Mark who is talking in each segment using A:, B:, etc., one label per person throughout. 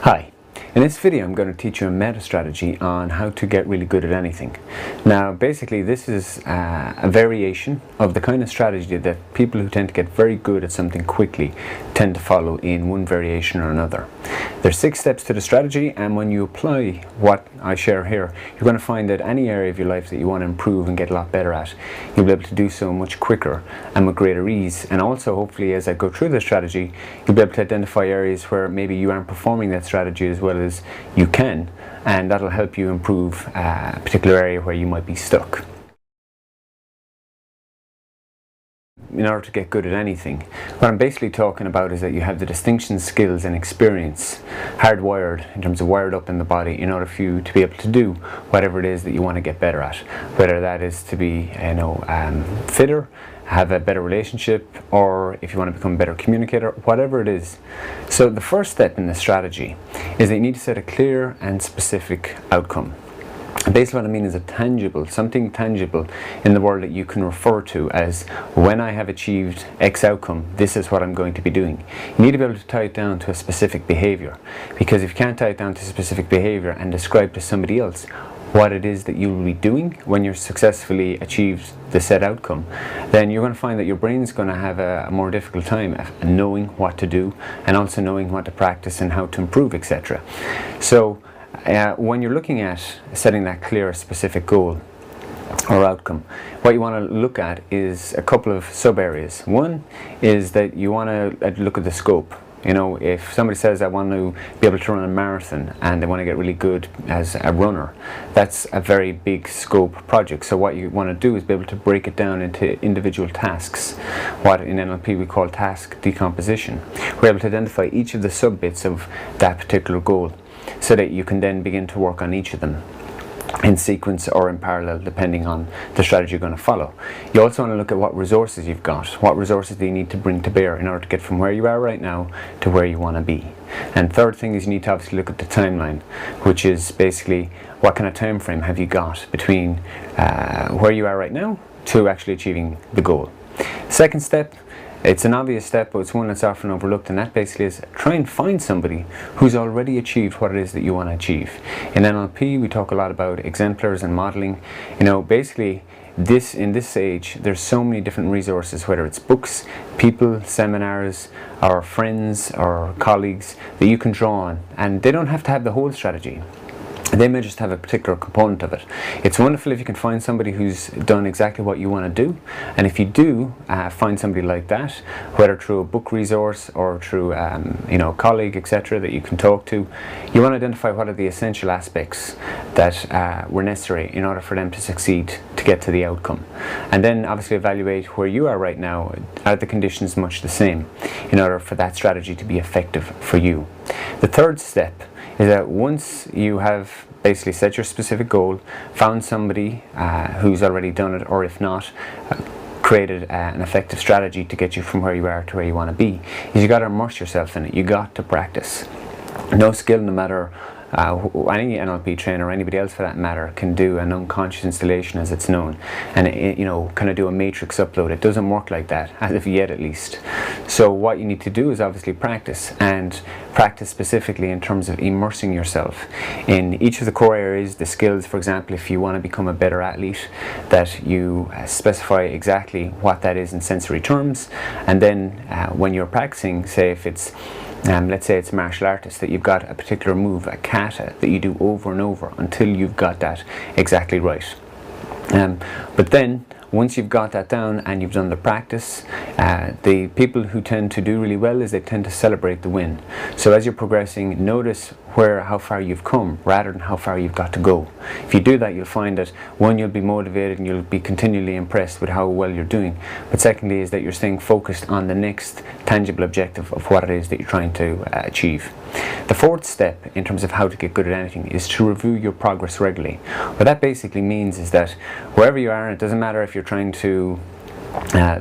A: Hi, in this video I'm going to teach you a meta strategy on how to get really good at anything. Now basically this is a variation of the kind of strategy that people who tend to get very good at something quickly tend to follow in one variation or another. There's 6 steps to the strategy, and when you apply what I share here, you're going to find that any area of your life that you want to improve and get a lot better at, you'll be able to do so much quicker and with greater ease. And also hopefully as I go through the strategy, you'll be able to identify areas where maybe you aren't performing that strategy as well as you can, and that'll help you improve a particular area where you might be stuck. In order to get good at anything, what I'm basically talking about is that you have the distinction, skills and experience hardwired, in terms of wired up in the body, in order for you to be able to do whatever it is that you want to get better at, whether that is to be fitter, have a better relationship, or if you want to become a better communicator, whatever it is. So the first step in the strategy is that you need to set a clear and specific outcome. Basically what I mean is something tangible in the world that you can refer to as, when I have achieved X outcome, this is what I'm going to be doing. You need to be able to tie it down to a specific behavior, because if you can't tie it down to a specific behavior and describe to somebody else what it is that you will be doing when you're successfully achieved the set outcome, then you're going to find that your brain's going to have a more difficult time knowing what to do, and also knowing what to practice and how to improve, etc. So when you're looking at setting that clear, specific goal or outcome, what you want to look at is a couple of sub areas. One is that you want to look at the scope. You know, if somebody says I want to be able to run a marathon and they want to get really good as a runner, that's a very big scope project. So what you want to do is be able to break it down into individual tasks, what in NLP we call task decomposition. We're able to identify each of the sub bits of that particular goal, so that you can then begin to work on each of them in sequence or in parallel, depending on the strategy you're going to follow. You also want to look at what resources you've got. What resources do you need to bring to bear in order to get from where you are right now to where you want to be? And third thing is you need to obviously look at the timeline, which is basically what kind of time frame have you got between where you are right now to actually achieving the goal. Second step, it's an obvious step, but it's one that's often overlooked, and that basically is try and find somebody who's already achieved what it is that you want to achieve. In NLP we talk a lot about exemplars and modeling. You know, basically in this age there's so many different resources, whether it's books, people, seminars, or friends or colleagues that you can draw on, and they don't have to have the whole strategy. They may just have a particular component of it. It's wonderful if you can find somebody who's done exactly what you want to do, and if you do find somebody like that, whether through a book resource or through a colleague, etc., that you can talk to, you want to identify what are the essential aspects that were necessary in order for them to succeed to get to the outcome. And then obviously evaluate where you are right now. Are the conditions much the same in order for that strategy to be effective for you? The third step is that once you have basically set your specific goal, found somebody who's already done it, or if not, created an effective strategy to get you from where you are to where you want to be, is you got to immerse yourself in it. You got to practice. No skill, no matter any NLP trainer or anybody else for that matter, can do an unconscious installation as it's known, and kind of do a matrix upload. It doesn't work like that, as of yet at least. So what you need to do is obviously practice, and practice specifically in terms of immersing yourself in each of the core areas, the skills. For example, if you want to become a better athlete, that you specify exactly what that is in sensory terms, and then when you're practicing, say if it's let's say it's martial artists, that you've got a particular move, a kata, that you do over and over until you've got that exactly right. But then once you've got that down and you've done the practice, the people who tend to do really well is they tend to celebrate the win. So as you're progressing, notice how far you've come rather than how far you've got to go. If you do that, you'll find that one, you'll be motivated and you'll be continually impressed with how well you're doing, but secondly is that you're staying focused on the next tangible objective of what it is that you're trying to achieve. The fourth step in terms of how to get good at anything is to review your progress regularly. What that basically means is that wherever you are, it doesn't matter if you're trying to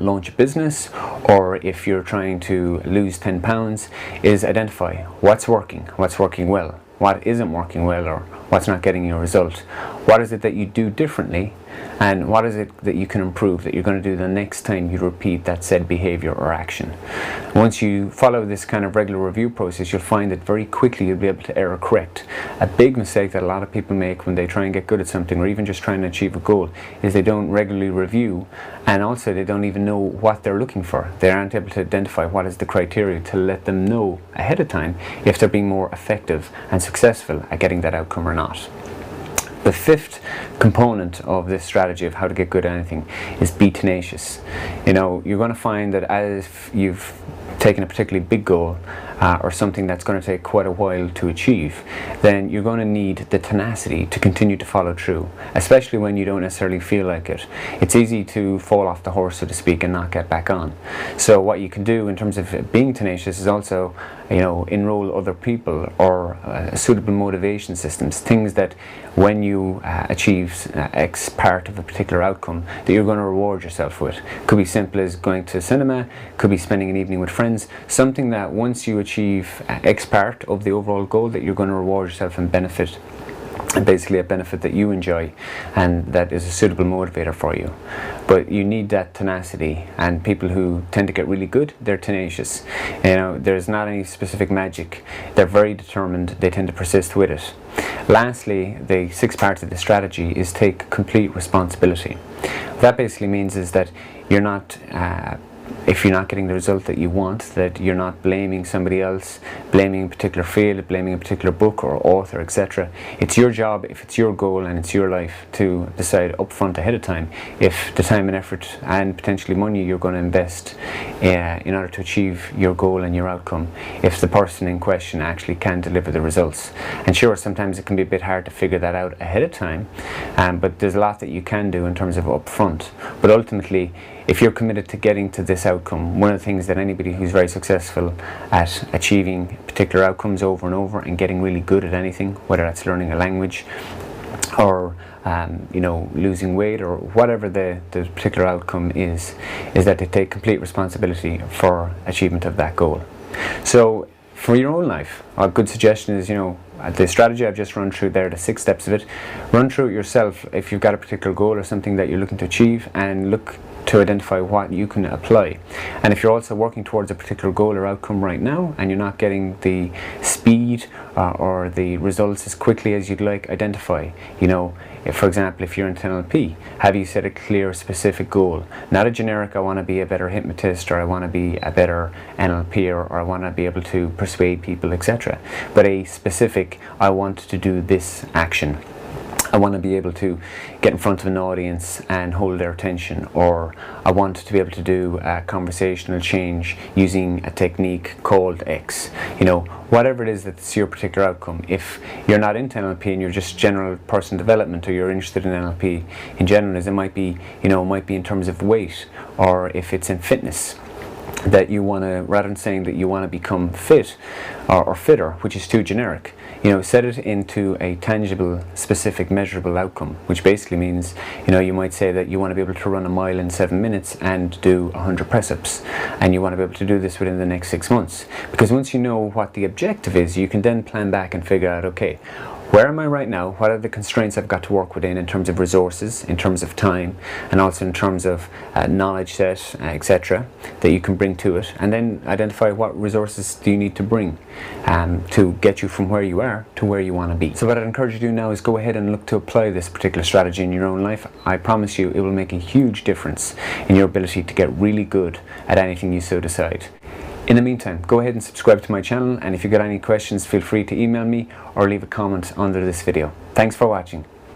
A: launch a business or if you're trying to lose 10 pounds, is identify what's working well, what isn't working well, or what's not getting you a result. What is it that you do differently, and what is it that you can improve that you're going to do the next time you repeat that said behavior or action. Once you follow this kind of regular review process, you'll find that very quickly you'll be able to error correct. A big mistake that a lot of people make when they try and get good at something, or even just trying to achieve a goal, is they don't regularly review, and also they don't even know what they're looking for. They aren't able to identify what is the criteria to let them know ahead of time if they're being more effective and successful at getting that outcome or not. The fifth component of this strategy of how to get good at anything is be tenacious. You're going to find that as you've taken a particularly big goal or something that's going to take quite a while to achieve, then you're going to need the tenacity to continue to follow through, especially when you don't necessarily feel like it. It's easy to fall off the horse, so to speak, and not get back on. So what you can do in terms of being tenacious is also enroll other people or suitable motivation systems, things that when you achieve X part of a particular outcome that you're going to reward yourself with. Could be simple as going to cinema, could be spending an evening with friends, something that once you achieve X part of the overall goal that you're going to reward yourself and benefit, and basically a benefit that you enjoy and that is a suitable motivator for you. But you need that tenacity, and people who tend to get really good, they're tenacious. There's not any specific magic. They're very determined, they tend to persist with it. Lastly, the sixth part of the strategy is take complete responsibility. What that basically means is that you're not if you're not getting the result that you want, that you're not blaming somebody else, blaming a particular field, blaming a particular book or author, etc. It's your job, if it's your goal and it's your life, to decide up front ahead of time if the time and effort and potentially money you're going to invest in order to achieve your goal and your outcome, if the person in question actually can deliver the results. And sure, sometimes it can be a bit hard to figure that out ahead of time, but there's a lot that you can do in terms of up front. But ultimately, if you're committed to getting to this outcome, one of the things that anybody who's very successful at achieving particular outcomes over and over and getting really good at anything, whether that's learning a language or losing weight or whatever the particular outcome is that they take complete responsibility for achievement of that goal. So for your own life, a good suggestion is, the strategy I've just run through there, the 6 steps of it, run through it yourself if you've got a particular goal or something that you're looking to achieve, and look to identify what you can apply. And if you're also working towards a particular goal or outcome right now and you're not getting the speed or the results as quickly as you'd like, identify, if, for example, if you're in NLP, have you set a clear specific goal? Not a generic, I want to be a better hypnotist, or I want to be a better NLPer, or I want to be able to persuade people, etc. But a specific, I want to do this action. I want to be able to get in front of an audience and hold their attention, or I want to be able to do a conversational change using a technique called X. Whatever it is that's your particular outcome. If you're not into NLP and you're just general person development, or you're interested in NLP in general, it might be, in terms of weight, or if it's in fitness, that you want to, rather than saying that you want to become fit or fitter, which is too generic, set it into a tangible, specific, measurable outcome, which basically means, you might say that you want to be able to run a mile in 7 minutes and do 100 press-ups, and you want to be able to do this within the next 6 months. Because once you know what the objective is, you can then plan back and figure out, okay, where am I right now? What are the constraints I've got to work within in terms of resources, in terms of time, and also in terms of knowledge set, etc., that you can bring to it, and then identify what resources do you need to bring to get you from where you are to where you want to be. So what I'd encourage you to do now is go ahead and look to apply this particular strategy in your own life. I promise you it will make a huge difference in your ability to get really good at anything you so decide. In the meantime, go ahead and subscribe to my channel, and if you've got any questions, feel free to email me or leave a comment under this video. Thanks for watching.